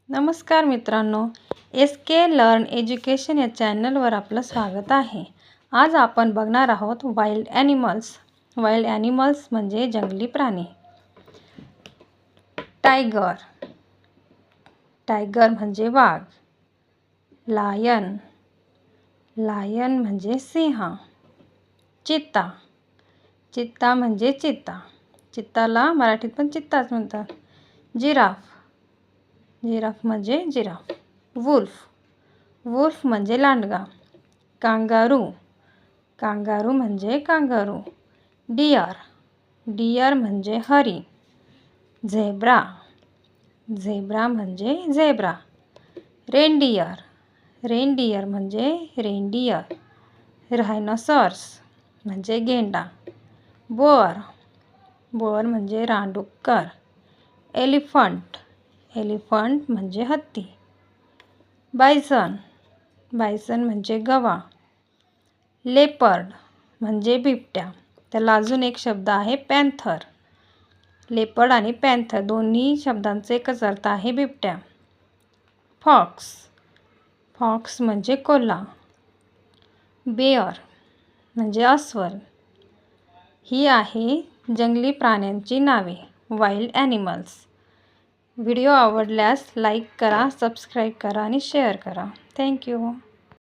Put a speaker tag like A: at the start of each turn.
A: नमस्कार मित्रांनो, एस के learn education या चॅनलवर आपलं स्वागत आहे. आज आपण बघणार आहोत वाईल्ड ॲनिमल्स. वाईल्ड ॲनिमल्स म्हणजे जंगली प्राणी. टायगर, टायगर म्हणजे वाघ. लायन, लायन म्हणजे सिंह. चित्ता, चित्ता म्हणजे चित्ता. चित्ताला मराठीत पण चित्ताच म्हणतात. जिराफ, जिराफ म्हणजे जिराफ. वुल्फ, वुल्फ म्हणजे लांडगा. कांगारू, कांगारू म्हणजे कांगारू. डिअर, डिअर म्हणजे हरी. झेब्रा, झेब्रा म्हणजे झेब्रा. रेनडिअर, रेनडिअर म्हणजे रेनडिअर. रायनोसॉर्स म्हणजे गेंडा. बोअर, बोअर म्हणजे रानडुक्कर. एलिफंट, एलिफंट म्हणजे हत्ती. बायसन, बायसन म्हणजे गवा. लेपर्ड म्हणजे बिबट्या. त्याला अजून एक शब्द आहे पॅन्थर. लेपर्ड आणि पॅन्थर दोन्ही शब्दांचा एकच अर्थ आहे बिबट्या. फॉक्स, फॉक्स म्हणजे कोल्हा. बेअर म्हणजे अस्वल. ही आहे जंगली प्राण्यांची नावे, वाईल्ड ॲनिमल्स. व्हिडिओ आवडल्यास लाईक करा, सबस्क्राईब करा आणि शेअर करा. थँक्यू.